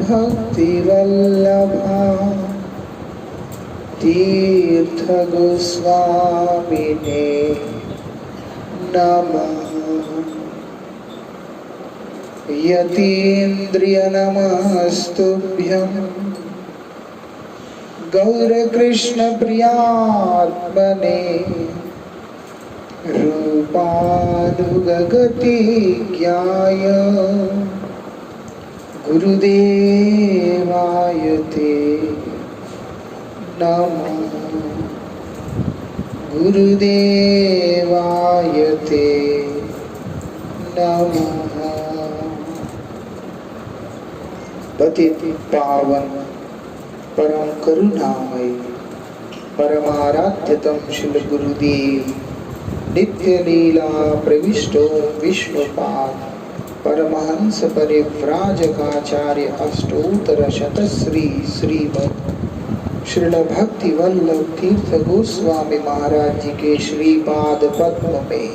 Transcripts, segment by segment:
भक्तिवल्लभा तीर्थ गोस्वामिने नमः। यतीन्द्रिय नमस्तुभ्यं गौर कृष्ण प्रियात्मने रूपानुगगति ज्ञाय गुरुदेवाय ते नमः। गुरुदेवाय ते नमः। पतित पावन परम करुणामय परमाराध्यतम श्री गुरुदेव नित्य लीला प्रविष्टो विष्णुपाद परमहंस परिव्राजकाचार्य अष्टोत्तर शतश्री श्रीमद श्रील भक्ति वल्लभ तीर्थ गोस्वामी महाराज जी के श्रीपाद पद्म में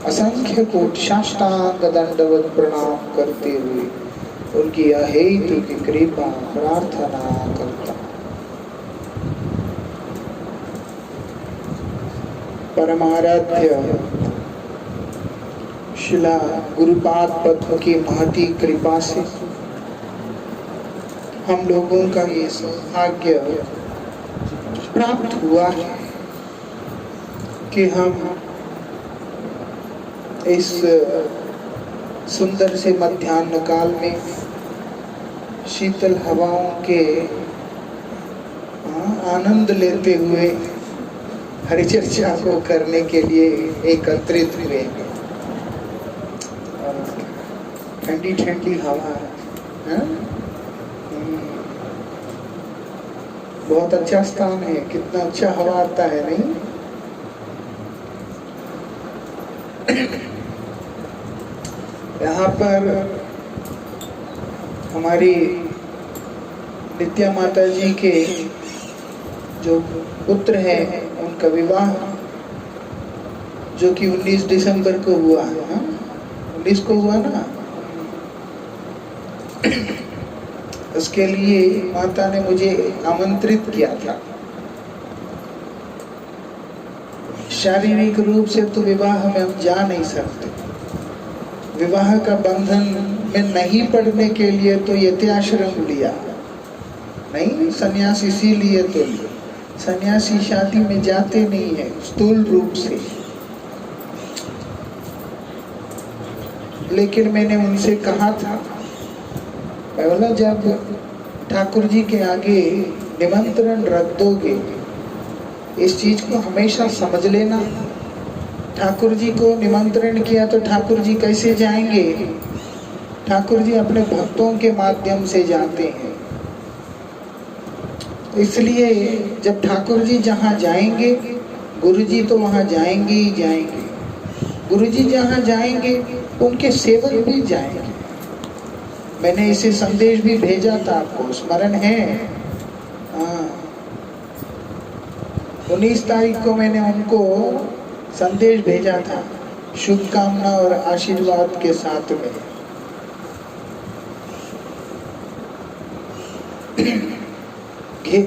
असंख्य कोट साष्टांग दंडवत प्रणाम करते हुए उनकी अहेतु की कृपा प्रार्थना करता। परमाराध्य शिला गुरुपाद पद्म की महती कृपा से हम लोगों का ये सौभाग्य प्राप्त हुआ है कि हम इस सुंदर से मध्याह्न काल में शीतल हवाओं के आनंद लेते हुए हरिचर्चा को करने के लिए एकत्रित हुए। ठंडी ठंडी हवा है, बहुत अच्छा स्थान है। कितना अच्छा हवा आता है, नहीं? यहाँ पर हमारी नित्या माता जी के जो पुत्र हैं उनका विवाह जो कि 19 दिसंबर को हुआ है, 19 को हुआ ना। उसके लिए माता ने मुझे आमंत्रित किया था। शारीरिक रूप से तो विवाह में हम जा नहीं सकते। विवाह का बंधन में नहीं पड़ने के लिए तो यत्याश्रम लिया, नहीं सन्यास इसीलिए तो लिया। सन्यासी शादी में जाते नहीं है स्थूल रूप से। लेकिन मैंने उनसे कहा था, मैं बोला जब ठाकुर जी के आगे निमंत्रण रख दोगे इस चीज को हमेशा समझ लेना। ठाकुर जी को निमंत्रण किया तो ठाकुर जी कैसे जाएंगे? ठाकुर जी अपने भक्तों के माध्यम से जाते हैं। इसलिए जब ठाकुर जी जहाँ जाएंगे गुरु जी तो वहाँ जाएंगे ही जाएंगे। गुरु जी जहाँ जाएंगे उनके सेवक भी जाएंगे। मैंने इसे संदेश भी भेजा था, आपको स्मरण है? 19 तारीख को मैंने उनको संदेश भेजा था शुभकामना और आशीर्वाद के साथ में।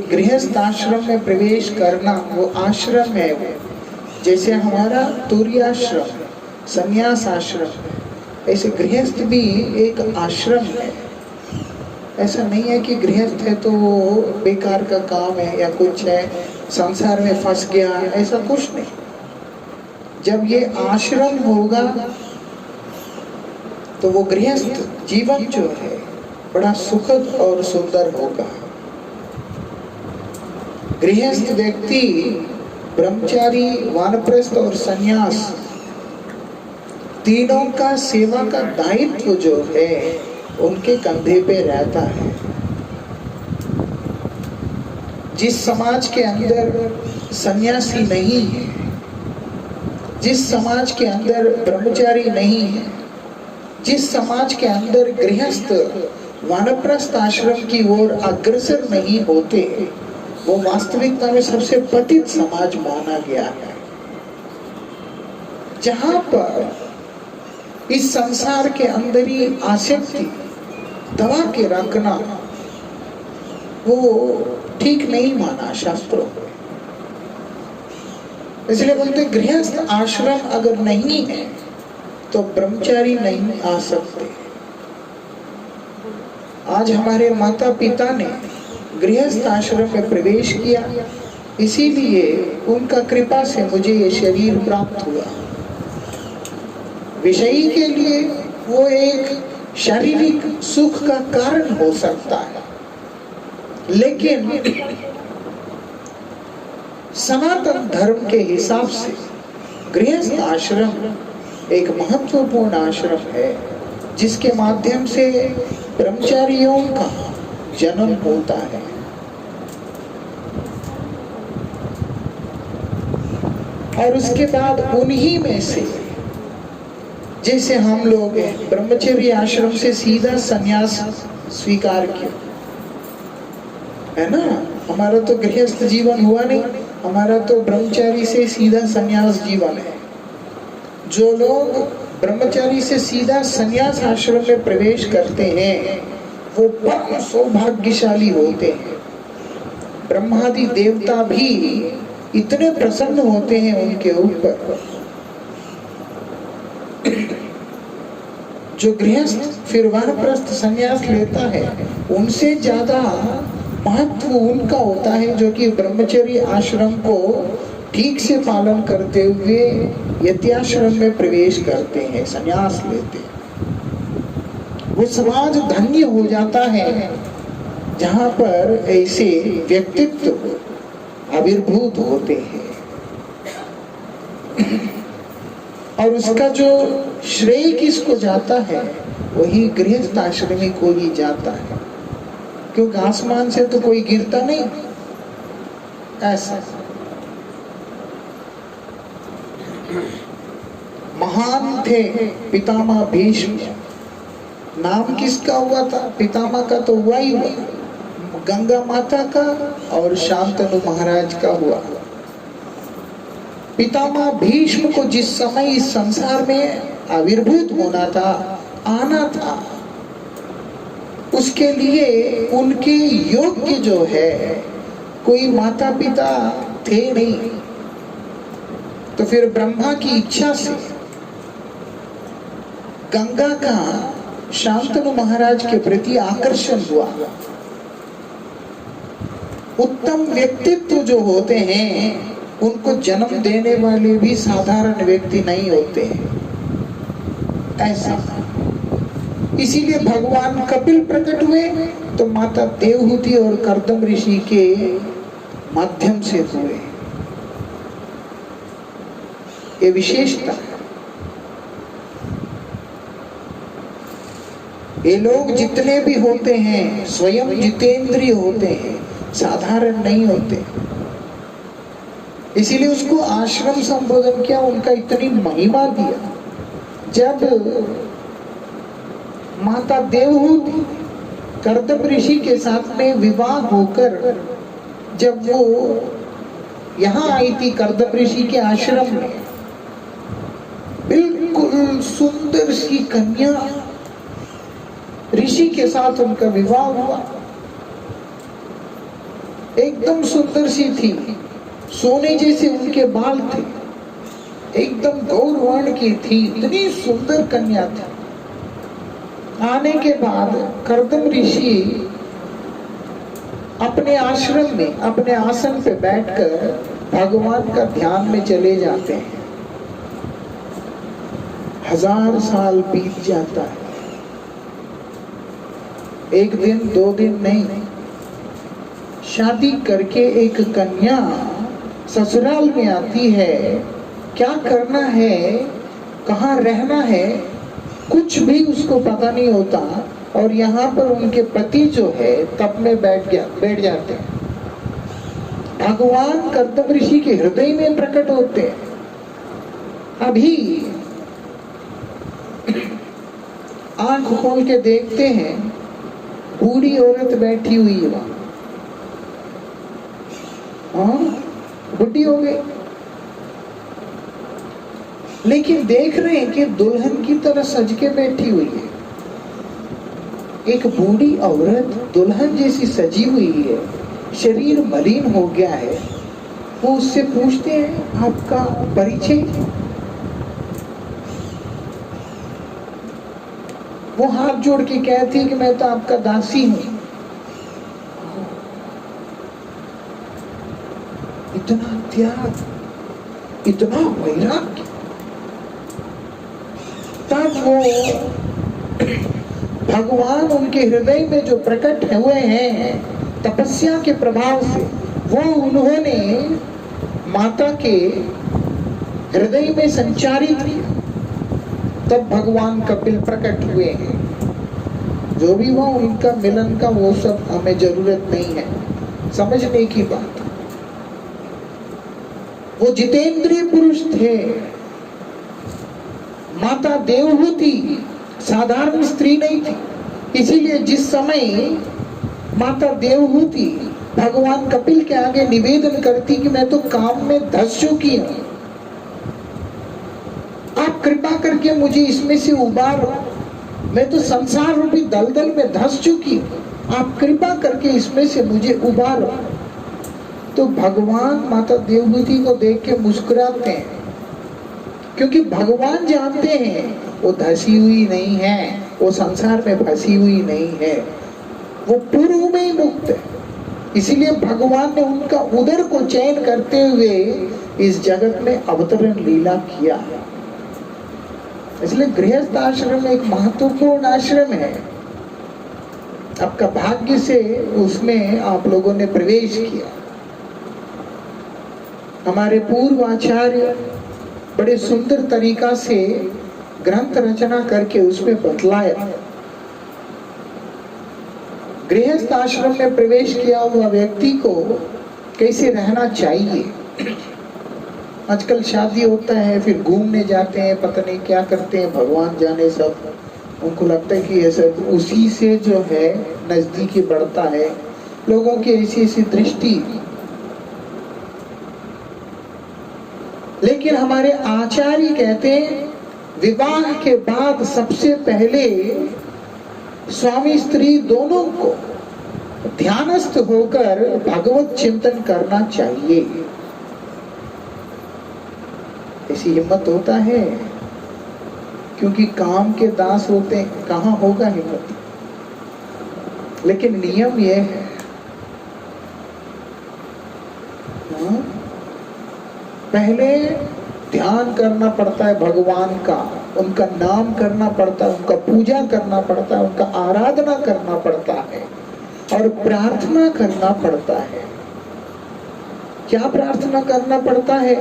गृहस्थ आश्रम में प्रवेश करना वो आश्रम है, वो जैसे हमारा तुर्याश्रम संन्यास आश्रम है, ऐसे गृहस्थ भी एक आश्रम है। ऐसा नहीं है कि गृहस्थ है तो वो बेकार का काम है या कुछ है, संसार में फंस गया, ऐसा कुछ नहीं। जब ये आश्रम होगा तो वो गृहस्थ जीवन जो है बड़ा सुखद और सुंदर होगा। गृहस्थ व्यक्ति ब्रह्मचारी, वानप्रस्थ और सन्यास तीनों का सेवा का दायित्व जो है उनके कंधे पे रहता है। जिस समाज के अंदर सन्यासी नहीं है, जिस समाज के अंदर ब्रह्मचारी नहीं है, जिस समाज के अंदर गृहस्थ वानप्रस्थ आश्रम की ओर अग्रसर नहीं होते, वो वास्तविकता में सबसे पतित समाज माना गया है। जहां पर इस संसार के अंदर ही आसक्ति, दबा के रखना वो ठीक नहीं माना शास्त्रों में। इसलिए बोलते गृहस्थ आश्रम अगर नहीं है तो ब्रह्मचारी नहीं आ सकते। आज हमारे माता पिता ने गृहस्थ आश्रम में प्रवेश किया, इसीलिए उनका कृपा से मुझे ये शरीर प्राप्त हुआ। विषयी के लिए वो एक शारीरिक सुख का कारण हो सकता है, लेकिन सनातन धर्म के हिसाब से गृहस्थ आश्रम एक महत्वपूर्ण आश्रम है, जिसके माध्यम से ब्रह्मचारियों का जन्म होता है। और उसके बाद उन्हीं में से, जैसे हम लोग ब्रह्मचर्य आश्रम से सीधा संन्यास स्वीकार किया है ना, हमारा तो गृहस्थ जीवन हुआ नहीं, हमारा तो ब्रह्मचारी से सीधा संन्यास जीवन है। जो लोग ब्रह्मचारी से सीधा संन्यास आश्रम में प्रवेश करते हैं वो परम सौभाग्यशाली होते हैं। ब्रह्मादि देवता भी इतने प्रसन्न होते हैं उनके ऊपर। जो गृहस्थ फिर वानप्रस्थ संन्यास लेता है उनसे ज्यादा महत्व उनका होता है जो कि ब्रह्मचर्य आश्रम को ठीक से पालन करते हुए यत्याश्रम में प्रवेश करते हैं, संन्यास लेते हैं। वो समाज धन्य हो जाता है जहाँ पर ऐसे व्यक्तित्व आविर्भूत होते हैं। और उसका जो श्रेय किसको जाता है, वही गृहस्थ आश्रमी को ही जाता है, क्योंकि आसमान से तो कोई गिरता नहीं। ऐसा महान थे पितामह भीष्म, नाम किसका हुआ था? पितामह का तो हुआ ही हुआ, गंगा माता का और शांतनु महाराज का हुआ। पितामह भीष्म को जिस समय इस संसार में आविर्भूत होना था, आना था, उसके लिए उनके योग्य जो है कोई माता पिता थे नहीं। तो फिर ब्रह्मा की इच्छा से गंगा का शांतनु महाराज के प्रति आकर्षण हुआ। उत्तम व्यक्तित्व जो होते हैं उनको जन्म देने वाले भी साधारण व्यक्ति नहीं होते हैं, ऐसा। इसीलिए भगवान कपिल प्रकट हुए तो माता देवहूति और कर्दम ऋषि के माध्यम से हुए। ये विशेषता है। ये लोग जितने भी होते हैं स्वयं जितेंद्रिय होते हैं, साधारण नहीं होते। इसीलिए उसको आश्रम संबोधन किया, उनका इतनी महिमा दिया। जब माता देवहूति कर्दम ऋषि के साथ में विवाह होकर जब वो यहाँ आई थी कर्दम ऋषि के आश्रम में, बिल्कुल सुंदर सी कन्या ऋषि के साथ उनका विवाह हुआ। एकदम सुंदर सी थी, सोने जैसे उनके बाल थे, एकदम गौर वर्ण की थी, इतनी सुंदर कन्या थी। आने के बाद कर्दम ऋषि अपने आश्रम में अपने आसन पे बैठकर भगवान का ध्यान में चले जाते हैं। 1000 साल बीत जाता है, एक दिन दो दिन नहीं। शादी करके एक कन्या ससुराल में आती है, क्या करना है, कहाँ रहना है, कुछ भी उसको पता नहीं होता। और यहाँ पर उनके पति जो है तप में बैठ जाते हैं। भगवान कर्दम ऋषि के हृदय में प्रकट होते हैं। अभी आंख खोल के देखते हैं, बूढ़ी औरत बैठी हुई है वहां। हाँ, बुढ़ी हो गई, लेकिन देख रहे हैं कि दुल्हन की तरह सज के बैठी हुई है। एक बूढ़ी औरत दुल्हन जैसी सजी हुई है, शरीर मलिन हो गया है, वो उससे पूछते हैं आपका परिचय। वो हाथ जोड़ के कहती है कि मैं तो आपका दासी हूं। इतना त्याग, इतना वैराग्य। तब वो भगवान उनके हृदय में जो प्रकट हुए हैं तपस्या के प्रभाव से, वो उन्होंने माता के हृदय में संचारित किया। तब भगवान कपिल प्रकट हुए हैं। जो भी हुआ उनका मिलन का वो सब हमें जरूरत नहीं है, समझने की बात। वो जितेंद्रिय पुरुष थे। माता देवहूति साधारण स्त्री नहीं थी, इसीलिए जिस समय माता देवहूति भगवान कपिल के आगे निवेदन करती कि मैं तो काम में धंस चुकी हूं, आप कृपा करके मुझे इसमें से उबारो, मैं तो संसार रूपी दलदल में धंस चुकी हूं, आप कृपा करके इसमें से मुझे उबारो। तो भगवान माता देवहूति को देख के मुस्कुराते हैं, क्योंकि भगवान जानते हैं वो धसी हुई नहीं है, वो संसार में फंसी हुई नहीं है, वो पूर्व में ही मुक्त है। इसीलिए भगवान ने उनका उदर को चयन करते हुए इस जगत में अवतरण लीला किया। इसलिए गृहस्थ आश्रम एक महत्वपूर्ण आश्रम है। आपका भाग्य से उसमें आप लोगों ने प्रवेश किया। हमारे पूर्व आचार्य बड़े सुंदर तरीका से ग्रंथ रचना करके उसमें बतलाया। गृहस्थ आश्रम में प्रवेश किया हुआ व्यक्ति को कैसे रहना चाहिए। आजकल शादी होता है, फिर घूमने जाते हैं, पता नहीं क्या करते हैं, भगवान जाने। सब उनको लगता है कि ये सब उसी से जो है नजदीकी बढ़ता है। लोगों की ऐसी ऐसी दृष्टि। लेकिन हमारे आचार्य कहते हैं विवाह के बाद सबसे पहले स्वामी स्त्री दोनों को ध्यानस्थ होकर भगवत चिंतन करना चाहिए। ऐसी हिम्मत होता है? क्योंकि काम के दास होते हैं, कहाँ होगा हिम्मत। लेकिन नियम यह है, पहले ध्यान करना पड़ता है भगवान का, उनका नाम करना पड़ता है, उनका पूजा करना पड़ता है, उनका आराधना करना पड़ता है और प्रार्थना करना पड़ता है। क्या प्रार्थना करना पड़ता है?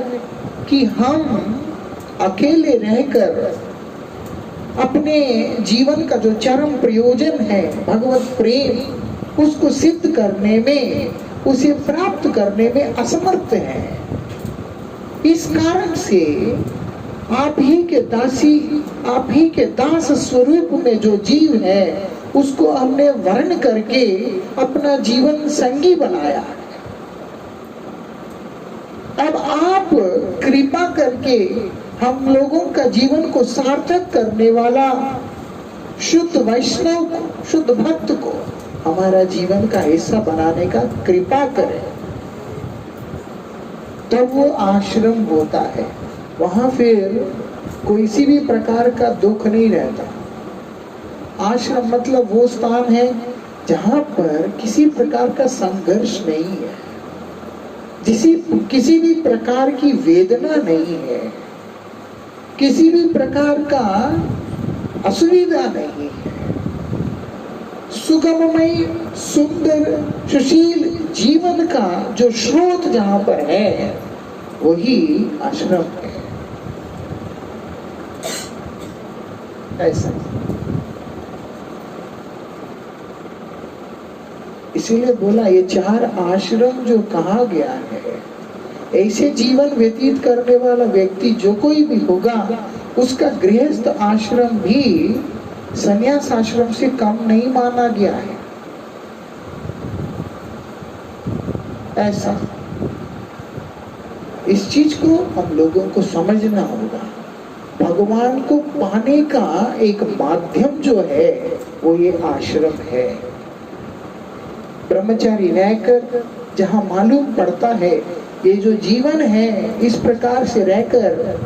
कि हम अकेले रहकर अपने जीवन का जो चरम प्रयोजन है भगवत प्रेम, उसको सिद्ध करने में, उसे प्राप्त करने में असमर्थ हैं। इस कारण से आप ही के दासी, आप ही के दास स्वरूप में जो जीव है उसको हमने वर्ण करके अपना जीवन संगी बनाया। अब आप कृपा करके हम लोगों का जीवन को सार्थक करने वाला शुद्ध वैष्णव को, शुद्ध भक्त को हमारा जीवन का हिस्सा बनाने का कृपा करें। तब वो आश्रम होता है, वहां फिर कोई सी भी प्रकार का दुख नहीं रहता। आश्रम मतलब वो स्थान है जहां पर किसी प्रकार का संघर्ष नहीं है, किसी भी प्रकार की वेदना नहीं है, किसी भी प्रकार का असुविधा नहीं है। सुगममय, सुंदर, सुशील जीवन का जो स्रोत जहां पर है वही आश्रम है। ऐसा इसीलिए बोला ये चार आश्रम जो कहा गया है, ऐसे जीवन व्यतीत करने वाला व्यक्ति जो कोई भी होगा उसका गृहस्थ आश्रम भी संन्यास आश्रम से कम नहीं माना गया है। ऐसा इस चीज को हम लोगों को समझना होगा। भगवान को पाने का एक माध्यम जो है वो ये आश्रम है। ब्रह्मचारी रहकर जहाँ मालूम पड़ता है ये जो जीवन है इस प्रकार से रहकर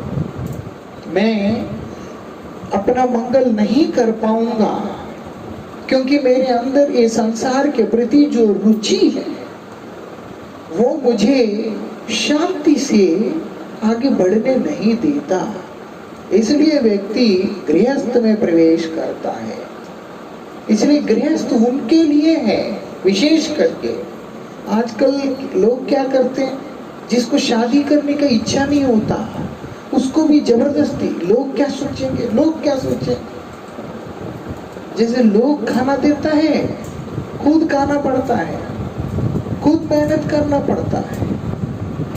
मैं अपना मंगल नहीं कर पाऊंगा, क्योंकि मेरे अंदर ये संसार के प्रति जो रुचि है वो मुझे शांति से आगे बढ़ने नहीं देता। इसलिए व्यक्ति गृहस्थ में प्रवेश करता है। इसलिए गृहस्थ उनके लिए है, विशेष करके आजकल लोग क्या करते हैं, जिसको शादी करने का इच्छा नहीं होता उसको भी जबरदस्ती, लोग क्या सोचेंगे, लोग क्या सोचेंगे। जैसे लोग खाना देता है खुद खाना पड़ता है, खुद मेहनत करना पड़ता है।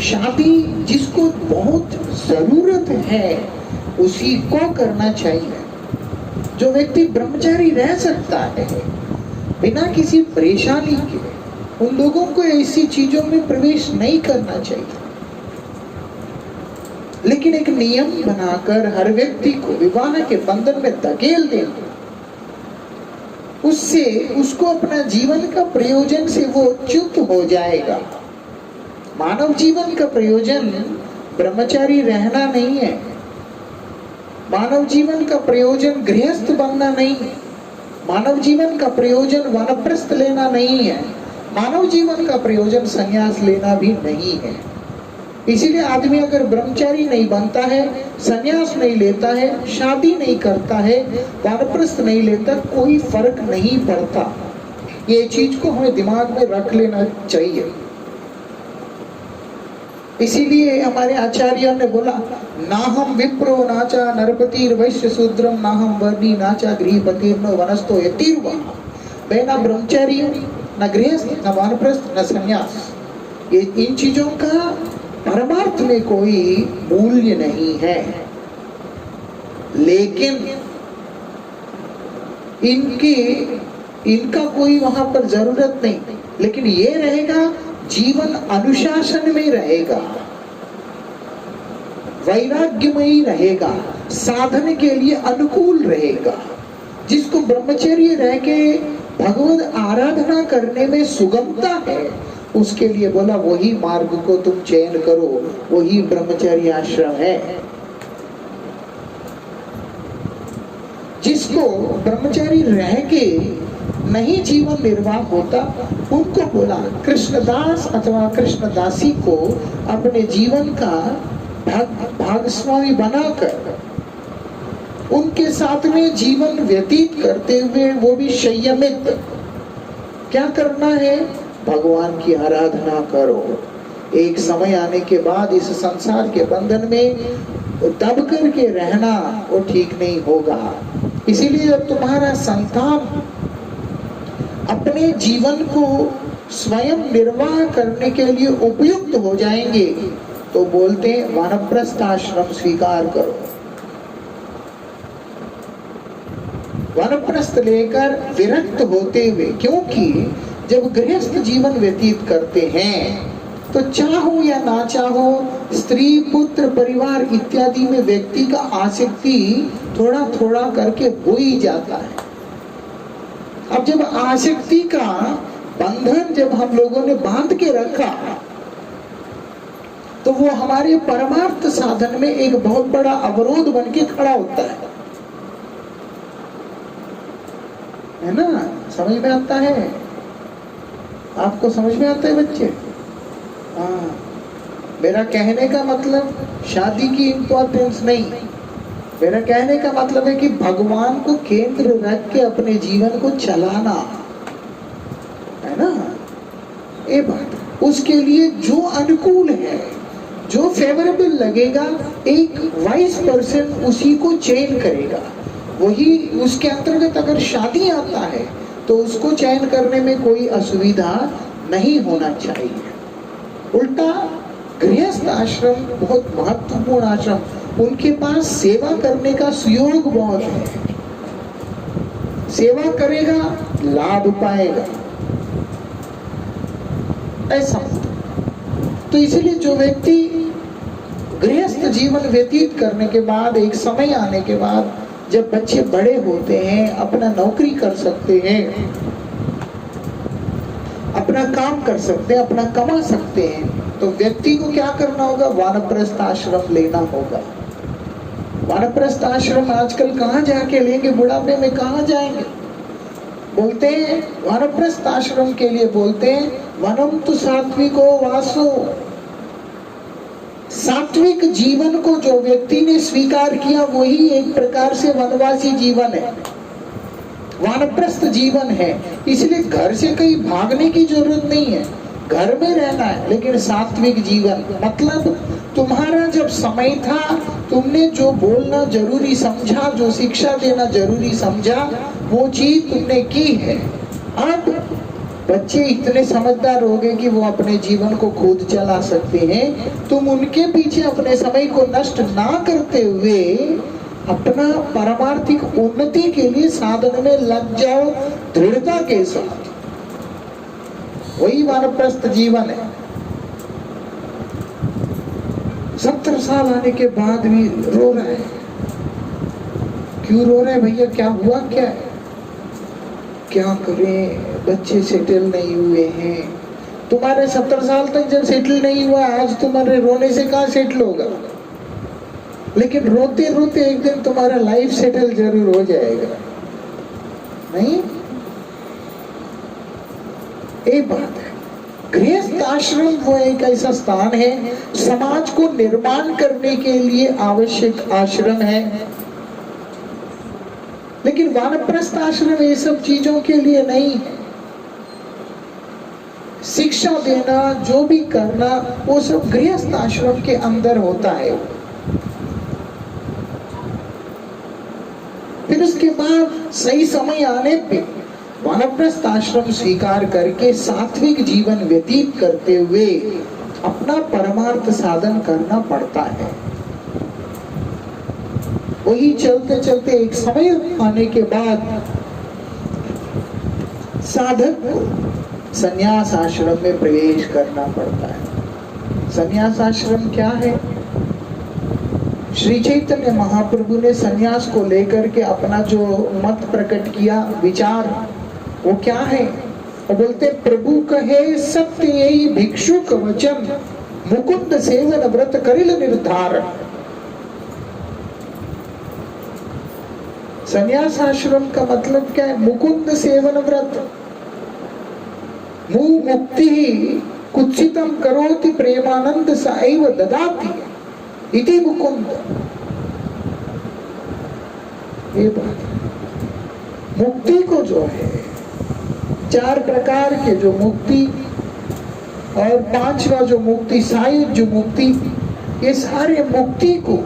शादी जिसको बहुत जरूरत है उसी को करना चाहिए। जो व्यक्ति ब्रह्मचारी रह सकता है बिना किसी परेशानी के, उन लोगों को ऐसी चीजों में प्रवेश नहीं करना चाहिए। लेकिन एक नियम बनाकर हर व्यक्ति को विवाह के बंधन में धकेल देना, उससे उसको अपना जीवन का प्रयोजन से वो च्युत हो जाएगा। मानव जीवन का प्रयोजन ब्रह्मचारी रहना नहीं है, मानव जीवन का प्रयोजन गृहस्थ बनना नहीं है, मानव जीवन का प्रयोजन वानप्रस्थ लेना नहीं है, मानव जीवन का प्रयोजन संन्यास लेना भी नहीं है। इसीलिए आदमी अगर ब्रह्मचारी नहीं बनता है, संन्यास नहीं लेता है, शादी नहीं करता है, वानप्रस्थ नहीं लेता, कोई फर्क नहीं पड़ता। ये चीज को हमें दिमाग में रख लेना चाहिए। इसीलिए हमारे आचार्यों ने बोला, ना हम विप्रो नाचा नरपतिर वैश्य शूद्रम ना हम वर्णी नाचा गृहपतिर्नो वनस्तो यतिर्वा। मैं ना ब्रह्मचारी हूँ, न गृहस्थ, न वानप्रस्थ, न संन्यास। ये इन चीजों का परमार्थ में कोई मूल्य नहीं है, लेकिन इनका कोई वहां पर जरूरत नहीं। लेकिन ये रहेगा, जीवन अनुशासन में रहेगा, वैराग्यमयी रहेगा, साधन के लिए अनुकूल रहेगा। जिसको ब्रह्मचर्य रह के भगवत आराधना करने में सुगमता है उसके लिए बोला वही मार्ग को तुम चयन करो, वही ब्रह्मचर्य आश्रम है। जिसको ब्रह्मचारी रह के नहीं जीवन निर्वाह होता उनको बोला कृष्णदास अथवा कृष्णदासी को अपने जीवन का भागस्वामी बनाकर उनके साथ में जीवन व्यतीत करते हुए, वो भी संयमित, क्या करना है, भगवान की आराधना करो। एक समय आने के बाद इस संसार के बंधन में दब करके रहना वो ठीक नहीं होगा। इसीलिए जब तुम्हारा संतान अपने जीवन को स्वयं निर्वाह करने के लिए उपयुक्त हो जाएंगे तो बोलते हैं वानप्रस्थ आश्रम स्वीकार करो। वानप्रस्थ लेकर विरक्त होते हुए, क्योंकि जब गृहस्थ जीवन व्यतीत करते हैं तो चाहो या ना चाहो स्त्री पुत्र परिवार इत्यादि में व्यक्ति का आसक्ति थोड़ा थोड़ा करके हो ही जाता है। अब जब आसक्ति का बंधन जब हम लोगों ने बांध के रखा तो वो हमारे परमार्थ साधन में एक बहुत बड़ा अवरोध बन के खड़ा होता है ना। समझ में आता है? आपको समझ में आता है बच्चे? हाँ, मेरा कहने का मतलब शादी की इम्पोर्टेंस नहीं, मेरा कहने का मतलब है कि भगवान को केंद्र रख के अपने जीवन को चलाना है ना। ये बात उसके लिए जो अनुकूल है, जो फेवरेबल लगेगा, एक वाइज पर्सन उसी को चयन करेगा। वही उसके अंतर्गत अगर शादी आता है तो उसको चयन करने में कोई असुविधा नहीं होना चाहिए। उल्टा गृहस्थ आश्रम बहुत महत्वपूर्ण आश्रम, उनके पास सेवा करने का सुयोग बहुत है। सेवा करेगा लाभ पाएगा, ऐसा। तो इसलिए जो व्यक्ति गृहस्थ जीवन व्यतीत करने के बाद एक समय आने के बाद जब बच्चे बड़े होते हैं, अपना नौकरी कर सकते हैं, अपना काम कर सकते हैं, अपना कमा सकते हैं, तो व्यक्ति को क्या करना होगा? वानप्रस्थ आश्रम लेना होगा। वानप्रस्थ आश्रम आजकल कहाँ जाके लेंगे? बुढ़ापे में कहाँ जाएंगे? बोलते हैं वानप्रस्थ आश्रम के लिए बोलते हैं वनम तु सात्विको वासो। सात्विक जीवन को जो व्यक्ति ने स्वीकार किया वही एक प्रकार से वनवासी जीवन है, वानप्रस्थ जीवन है। इसलिए घर से कहीं भागने की जरूरत नहीं है, घर में रहना है, लेकिन सात्विक जीवन मतलब तुम्हारा जब समय था, तुमने जो बोलना जरूरी समझा, जो शिक्षा देना जरूरी समझा, वो चीज तुमने की है। अब बच्चे इतने समझदार हो गए कि वो अपने जीवन को खुद चला सकते हैं। तुम उनके पीछे अपने समय को नष्ट ना करते हुए अपना पारमार्थिक उन्नति के लिए साधन में लग जाओ दृढ़ता के साथ। वही वानप्रस्थ जीवन है। 70 साल आने के बाद भी रो रहा है। क्यों रो रहे हैं भैया? क्या हुआ? क्या है? क्या करें, बच्चे सेटल नहीं हुए हैं। तुम्हारे 70 साल तक जब सेटल नहीं हुआ, आज तुम्हारे रोने से कहाँ सेटल होगा? लेकिन रोते रोते एक दिन तुम्हारा लाइफ सेटल जरूर हो जाएगा, नहीं? एक बात है, गृहस्थ आश्रम वो एक ऐसा स्थान है, समाज को निर्माण करने के लिए आवश्यक आश्रम है। लेकिन वानप्रस्थ आश्रम ये सब चीजों के लिए नहीं है। शिक्षा देना, जो भी करना, वो सब गृहस्थ आश्रम के अंदर होता है। फिर उसके बाद सही समय आने पे वानप्रस्थ आश्रम स्वीकार करके सात्विक जीवन व्यतीत करते हुए अपना परमार्थ साधन करना पड़ता है। वही चलते चलते एक समय आने के बाद साधक को संन्यास आश्रम में प्रवेश करना पड़ता है। संन्यास आश्रम क्या है? श्री चैतन्य महाप्रभु ने संन्यास को लेकर के अपना जो मत प्रकट किया, विचार, वो क्या है? वो बोलते प्रभु कहे सत्य यही भिक्षुक वचन, मुकुंद सेवन व्रत करिल निर्धार। संन्यास आश्रम का मतलब क्या है? मुकुंद सेवन व्रत। मुह मुक्ति कुत्सितम करोति प्रेमानंद साइव ददाति इति मुकुंद। ये बात, मुक्ति को जो है 4 प्रकार के जो मुक्ति और 5वां जो मुक्ति, सायुज जो मुक्ति, ये सारे मुक्ति को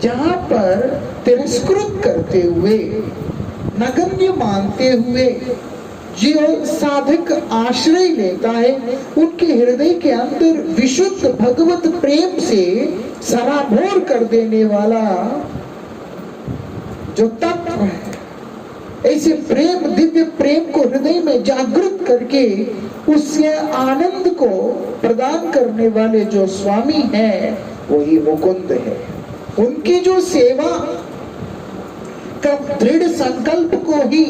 जहां पर तिरस्कृत करते हुए, नगण्य मानते हुए जो साधक आश्रय लेता है, उनके हृदय के अंदर विशुद्ध भगवत प्रेम से सराबोर कर देने वाला जो तत्व है, ऐसे प्रेम, दिव्य प्रेम को हृदय में जागृत करके उससे आनंद को प्रदान करने वाले जो स्वामी हैं, वही मुकुंद है। उनकी जो सेवा का दृढ़ संकल्प को ही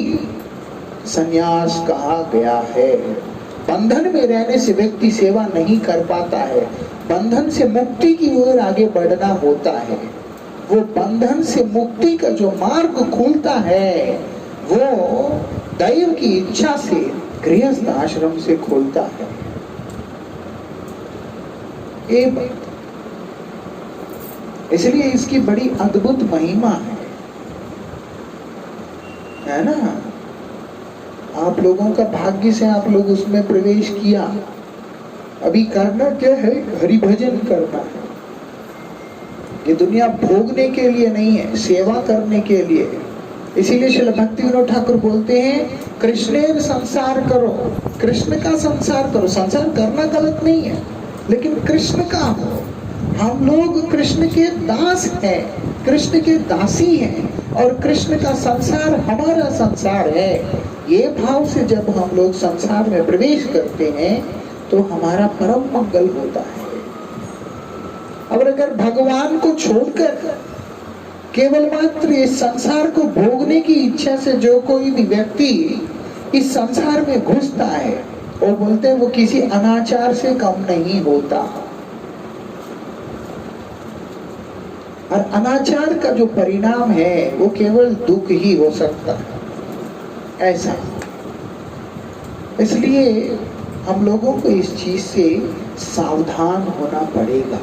संन्यास कहा गया है। बंधन में रहने से व्यक्ति सेवा नहीं कर पाता है, बंधन से मुक्ति की ओर आगे बढ़ना होता है। वो बंधन से मुक्ति का जो मार्ग खुलता है, वो दैव की इच्छा से गृहस्थ आश्रम से खुलता है। ये बात, इसलिए इसकी बड़ी अद्भुत महिमा है ना? आप लोगों का भाग्य से आप लोग उसमें प्रवेश किया। अभी करना क्या है? हरि भजन करना है। ये दुनिया भोगने के लिए नहीं है, सेवा करने के लिए है। इसीलिए श्रील भक्ति विनोद ठाकुर बोलते हैं, कृष्णेर संसार करो, कृष्ण का संसार करो। संसार करना गलत नहीं है, लेकिन कृष्ण का हो। हम लोग कृष्ण के दास हैं, कृष्ण के दासी हैं, और कृष्ण का संसार हमारा संसार है। ये भाव से जब हम लोग संसार में प्रवेश करते हैं तो हमारा परम मंगल होता है। और अगर भगवान को छोड़कर केवल मात्र इस संसार को भोगने की इच्छा से जो कोई भी व्यक्ति इस संसार में घुसता है, वो बोलते हैं वो किसी अनाचार से कम नहीं होता। और अनाचार का जो परिणाम है वो केवल दुख ही हो सकता है, ऐसा। इसलिए हम लोगों को इस चीज से सावधान होना पड़ेगा,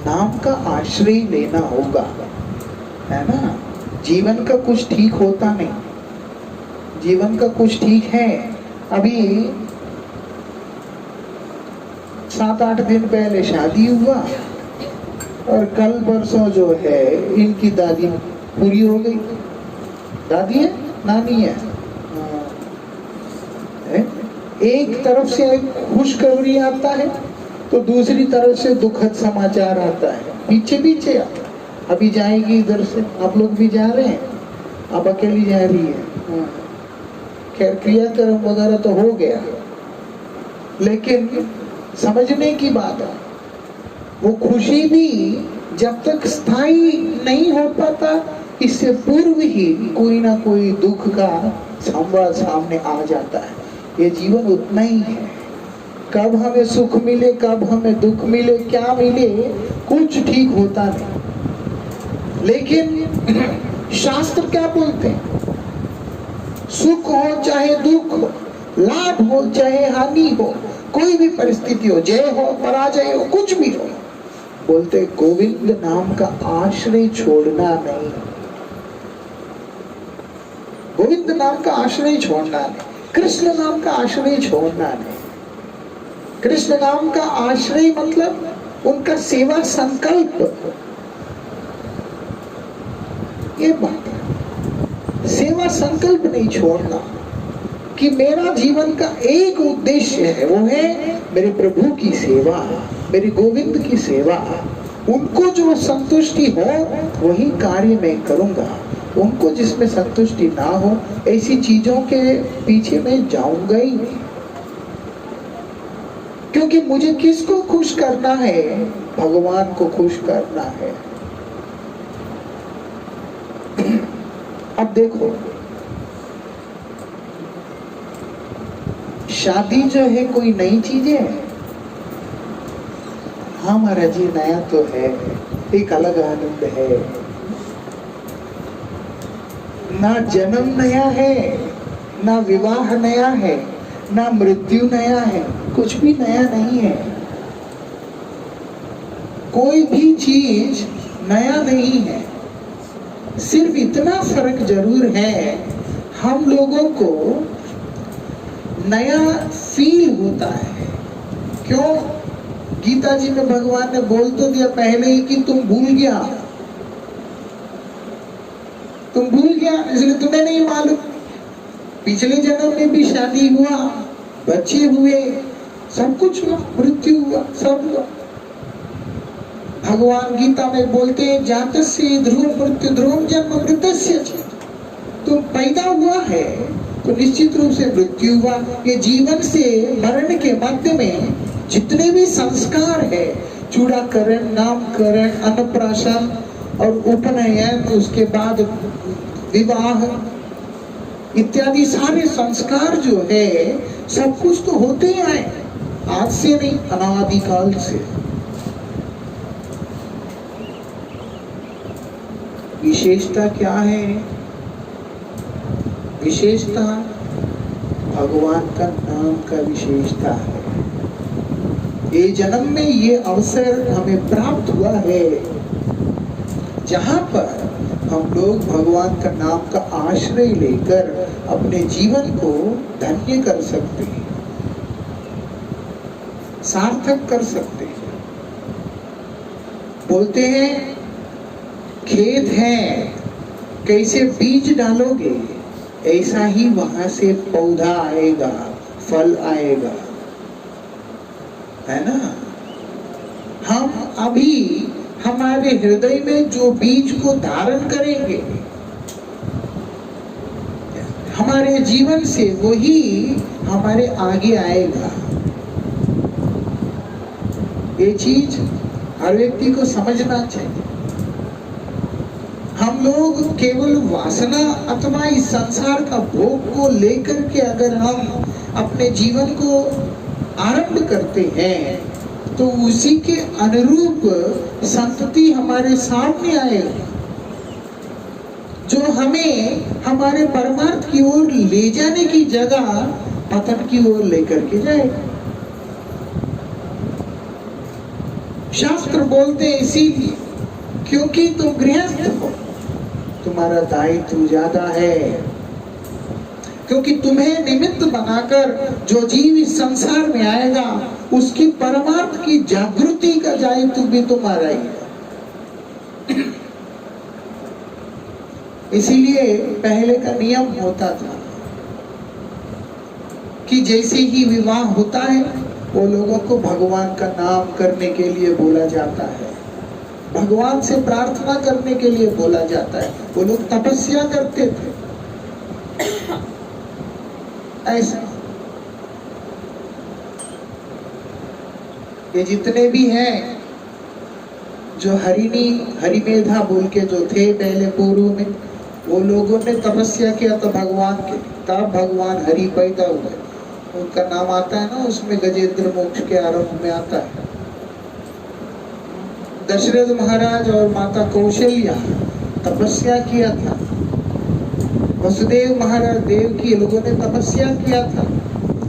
नाम का आश्रय लेना होगा, है ना। जीवन का कुछ ठीक होता नहीं, जीवन का कुछ ठीक है। अभी 7-8 दिन पहले शादी हुआ और कल परसों जो है इनकी दादी पूरी हो गई। दादी है, नानी है। एक तरफ से खुशखबरी आता है तो दूसरी तरफ से दुखद समाचार आता है, पीछे पीछे आता है। अभी जाएगी इधर से, आप लोग भी जा रहे हैं, अब अकेली जा रही है। खैर क्रियाक्रम वगैरह तो हो गया, लेकिन समझने की बात है वो खुशी भी जब तक स्थायी नहीं हो पाता, इससे पूर्व ही कोई ना कोई दुख का संवाद सामने आ जाता है। ये जीवन उतना ही है, कब हमें सुख मिले कब हमें दुख मिले क्या मिले कुछ ठीक होता नहीं। लेकिन शास्त्र क्या बोलते हैं, सुख हो चाहे दुख हो, लाभ हो चाहे हानि हो, कोई भी परिस्थिति हो, जय हो पराजय हो, कुछ भी हो, बोलते गोविंद नाम का आश्रय छोड़ना नहीं, गोविंद नाम का आश्रय छोड़ना नहीं, कृष्ण नाम का आश्रय छोड़ना नहीं। कृष्ण नाम का आश्रय मतलब उनका सेवा संकल्प, ये बात है। सेवा संकल्प नहीं छोड़ना कि मेरा जीवन का एक उद्देश्य है, वो है मेरे प्रभु की सेवा, मेरे गोविंद की सेवा। उनको जो संतुष्टि हो वही कार्य मैं करूंगा, उनको जिसमें संतुष्टि ना हो ऐसी चीजों के पीछे मैं जाऊंगा ही नहीं। क्योंकि मुझे किसको खुश करना है, भगवान को खुश करना है। अब देखो शादी जो है कोई नई चीज है, हाँ महाराज जी नया तो है, एक अलग आनंद है। ना जन्म नया है, ना विवाह नया है, ना मृत्यु नया है, कुछ भी नया नहीं है। कोई भी चीज नया नहीं है, सिर्फ इतना फर्क जरूर है, हम लोगों को नया फील होता है। क्यों? गीता जी में भगवान ने बोल तो दिया पहले ही कि तुम भूल गया, तुम भूल गया इसलिए तुम्हें नहीं मालूम। पिछले जन्म में भी शादी हुआ, बच्चे हुए, सब कुछ हुआ, मृत्यु हुआ, सब हुआ। भगवान गीता में बोलते हैं जातस्य ध्रुव मृत्यु ध्रुवम जन्म मृतस्य च। तुम पैदा हुआ है तो निश्चित रूप से मृत्यु हुआ। ये जीवन से मरण के मध्य में जितने भी संस्कार है, चूड़ाकरण, नामकरण, अन्नप्राशन और उपनयन, उसके बाद विवाह इत्यादि सारे संस्कार जो है सब कुछ तो होते ही आए, आज से नहीं, अनादिकाल से। विशेषता क्या है? विशेषता भगवान का नाम का विशेषता है। ये जन्म में ये अवसर हमें प्राप्त हुआ है जहां पर हम लोग भगवान का नाम का आश्रय लेकर अपने जीवन को धन्य कर सकते हैं, सार्थक कर सकते हैं। बोलते हैं खेत है, कैसे बीज डालोगे ऐसा ही वहां से पौधा आएगा, फल आएगा, है ना। हम अभी हमारे हृदय में जो बीज को धारण करेंगे, हमारे जीवन से वही हमारे आगे आएगा। ये चीज हर व्यक्ति को समझना चाहिए। हम लोग केवल वासना अथवा इस संसार का भोग को लेकर के अगर हम अपने जीवन को आरंभ करते हैं तो उसी के अनुरूप संतति हमारे सामने आएगी जो हमें हमारे परमार्थ की ओर ले जाने की जगह पतन की ओर लेकर के जाएगा। शास्त्र बोलते हैं इसीलिए क्योंकि तुम गृहस्थ हो, तुम्हारा दायित्व ज्यादा है, क्योंकि तुम्हें निमित्त बनाकर जो जीव इस संसार में आएगा उसकी परमार्थ की जागृति का दायित्व भी तुम्हारा ही है। इसीलिए पहले का नियम होता था कि जैसे ही विवाह होता है वो लोगों को भगवान का नाम करने के लिए बोला जाता है, भगवान से प्रार्थना करने के लिए बोला जाता है। वो लोग तपस्या करते थे ऐसा। ये जितने भी हैं जो हरिमेधा बोल के जो थे पहले पूर्व में, वो लोगों ने तपस्या किया था भगवान के, तब भगवान हरि पैदा हुए। उनका नाम आता है ना उसमें, गजेंद्र मोक्ष के आरंभ में आता है। दशरथ महाराज और माता कौशल्या तपस्या किया था, वसुदेव महाराज देवकी लोगों ने तपस्या किया था,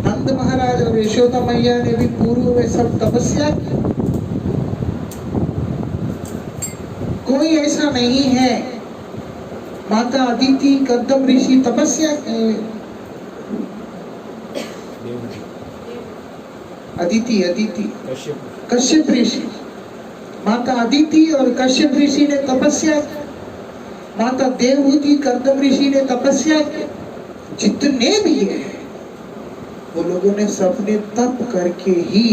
नंद महाराज और यशोदा मैया ने भी पूर्व में सब तपस्या की। कोई ऐसा नहीं है। माता अदिति कदम ऋषि तपस्या अदिति कश्यप ऋषि, माता अदिति और कश्यप ऋषि ने तपस्या की, माता देवहूति कर्दम ऋषि ने तपस्या की। जितने भी हैं वो लोगों ने सबने तप करके ही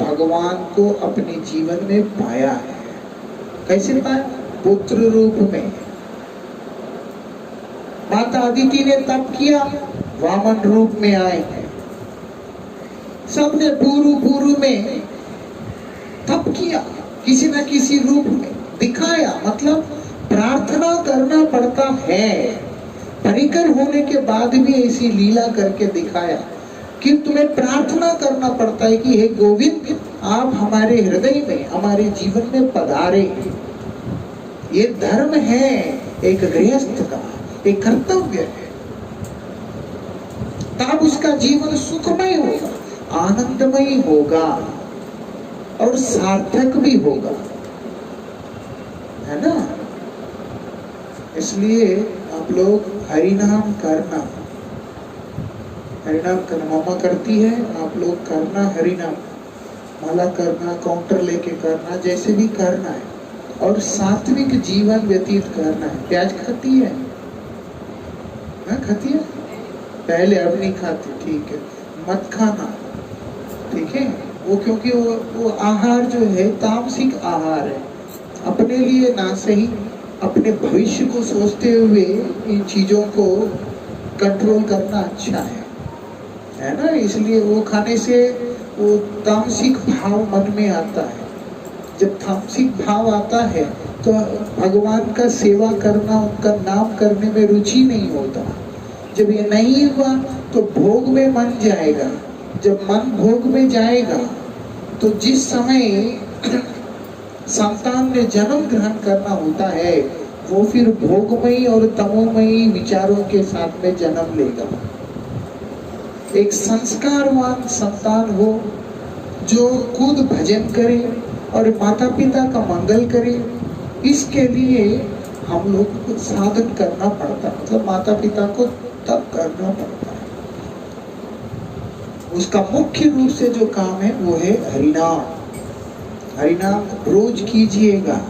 भगवान को अपने जीवन में पाया है। कैसे पाया? पुत्र रूप में। माता अदिति ने तप किया, वामन रूप में आए हैं। सबने पूर्व में तप किया, किसी न किसी रूप में दिखाया। मतलब प्रार्थना करना पड़ता है, परिकर होने के बाद भी ऐसी लीला करके दिखाया कि तुम्हें प्रार्थना करना पड़ता है कि हे गोविंद, आप हमारे हृदय में, हमारे जीवन में पधारे। ये धर्म है एक गृहस्थ का, एक कर्तव्य है। तब उसका जीवन सुखमय होगा, आनंदमय होगा और सार्थक भी होगा, है ना। इसलिए आप लोग हरिनाम करना, मम्मा करती है, आप लोग करना हरिनाम, माला करना, काउंटर लेके करना, जैसे भी करना है। और सात्विक जीवन व्यतीत करना है। प्याज खाती है ना? खाती है पहले, अब नहीं खाती, ठीक है, मत खाना, ठीक है। वो क्योंकि वो आहार जो है तामसिक आहार है, अपने लिए ना सही, अपने भविष्य को सोचते हुए इन चीजों को कंट्रोल करना अच्छा है ना। इसलिए वो खाने से वो तामसिक भाव मन में आता है। जब तामसिक भाव आता है तो भगवान का सेवा करना, उनका नाम करने में रुचि नहीं होता। जब ये नहीं हुआ तो भोग में मन जाएगा। जब मन भोग में जाएगा तो जिस समय संतान ने जन्म ग्रहण करना होता है वो फिर भोगमयी और तमोमयी विचारों के साथ में जन्म लेगा। एक संस्कारवान संतान हो जो खुद भजन करे और माता पिता का मंगल करे, इसके लिए हम लोग को साधन करना पड़ता है। मतलब माता पिता को तब करना पड़ता है। उसका मुख्य रूप से जो काम है वो है हरिनाम। हरिनाम रोज कीजिएगा,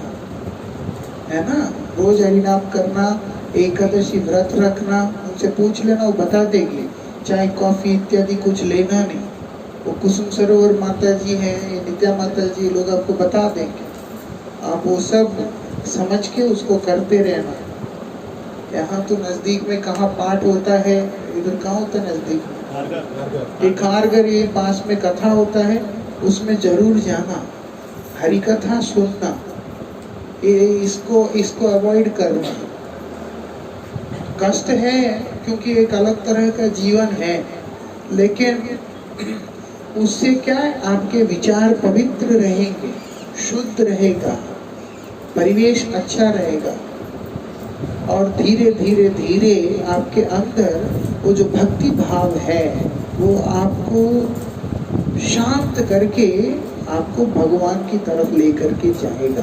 है ना। रोज हरिनाम करना, एकादशी व्रत रखना, उनसे पूछ लेना, वो बता देंगे। चाय कॉफी इत्यादि कुछ लेना नहीं। वो कुसुम सरोवर माता जी हैं, नित्या माता जी, लोग आपको बता देंगे। आप वो सब समझ के उसको करते रहना। यहाँ तो नजदीक में कहाँ पाठ होता है, इधर कहाँ होता है नजदीक में, एक खारगर, ये पास में कथा होता है, उसमें जरूर जाना, हरि कथा सुनना, ये इसको अवॉइड करना। कष्ट है क्योंकि एक अलग तरह का जीवन है, लेकिन उससे क्या है, आपके विचार पवित्र रहेंगे, शुद्ध रहेगा, परिवेश अच्छा रहेगा, और धीरे धीरे धीरे आपके अंदर वो जो भक्ति भाव है वो आपको शांत करके आपको भगवान की तरफ लेकर के जाएगा।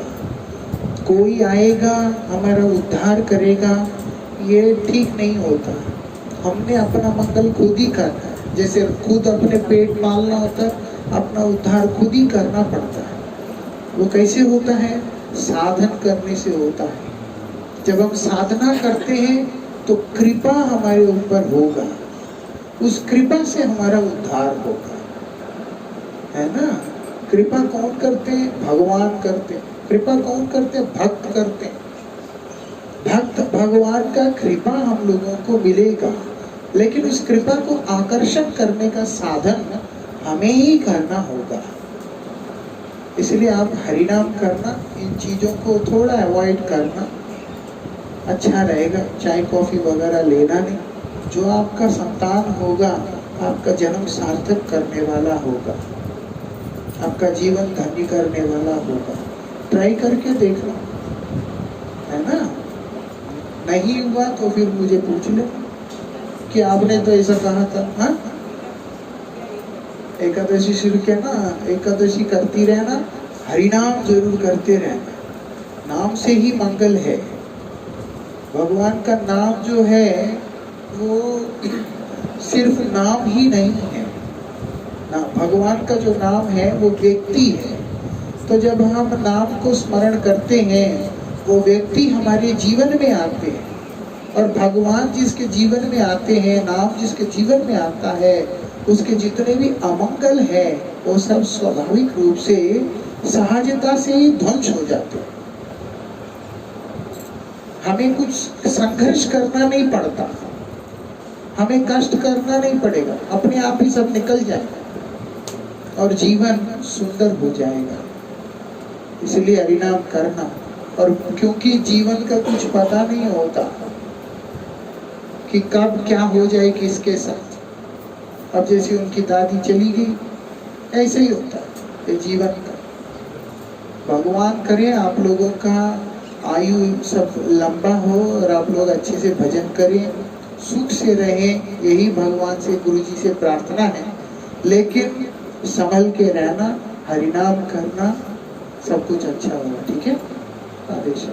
कोई आएगा हमारा उद्धार करेगा, ये ठीक नहीं होता। हमने अपना मंगल खुद ही करना है। जैसे खुद अपने पेट पालना होता है, अपना उद्धार खुद ही करना पड़ता है। वो कैसे होता है? साधन करने से होता है। जब हम साधना करते हैं तो कृपा हमारे ऊपर होगा, उस कृपा से हमारा उद्धार होगा, है ना। कृपा कौन करते हैं? भगवान करते हैं। कृपा कौन करते हैं? भक्त करते हैं। भक्त भगवान का कृपा हम लोगों को मिलेगा, लेकिन उस कृपा को आकर्षण करने का साधन हमें ही करना होगा। इसलिए आप हरिनाम करना, इन चीजों को थोड़ा अवॉइड करना अच्छा रहेगा। चाय कॉफी वगैरह लेना नहीं। जो आपका संतान होगा आपका जन्म सार्थक करने वाला होगा, आपका जीवन धन्य करने वाला होगा। ट्राई करके देखना, है ना। नहीं हुआ तो फिर मुझे पूछ ले कि आपने तो ऐसा कहा था। हाँ, एकादशी शुरू किया ना, एकादशी करती रहना, हरिनाम जरूर करते रहना। नाम से ही मंगल है। भगवान का नाम जो है वो सिर्फ नाम ही नहीं है ना। भगवान का जो नाम है वो व्यक्ति है। तो जब हम नाम को स्मरण करते हैं वो व्यक्ति हमारे जीवन में आते हैं, और भगवान जिसके जीवन में आते हैं, नाम जिसके जीवन में आता है, उसके जितने भी अमंगल है वो सब स्वाभाविक रूप से सहजता से ही ध्वंस हो जाते हैं। हमें कुछ संघर्ष करना नहीं पड़ता, हमें कष्ट करना नहीं पड़ेगा, अपने आप ही सब निकल जाएगा और जीवन सुंदर हो जाएगा। इसलिए हरिनाम करना। और क्योंकि जीवन का कुछ पता नहीं होता कि कब क्या हो जाए किसके साथ। अब जैसे उनकी दादी चली गई, ऐसे ही होता है ये जीवन का। भगवान करे आप लोगों का आयु सब लंबा हो और आप लोग अच्छे से भजन करें, सुख से रहें, यही भगवान से, गुरु जी से प्रार्थना है। लेकिन संभल के रहना, हरिनाम करना, सब कुछ अच्छा होगा। ठीक है। आदेश।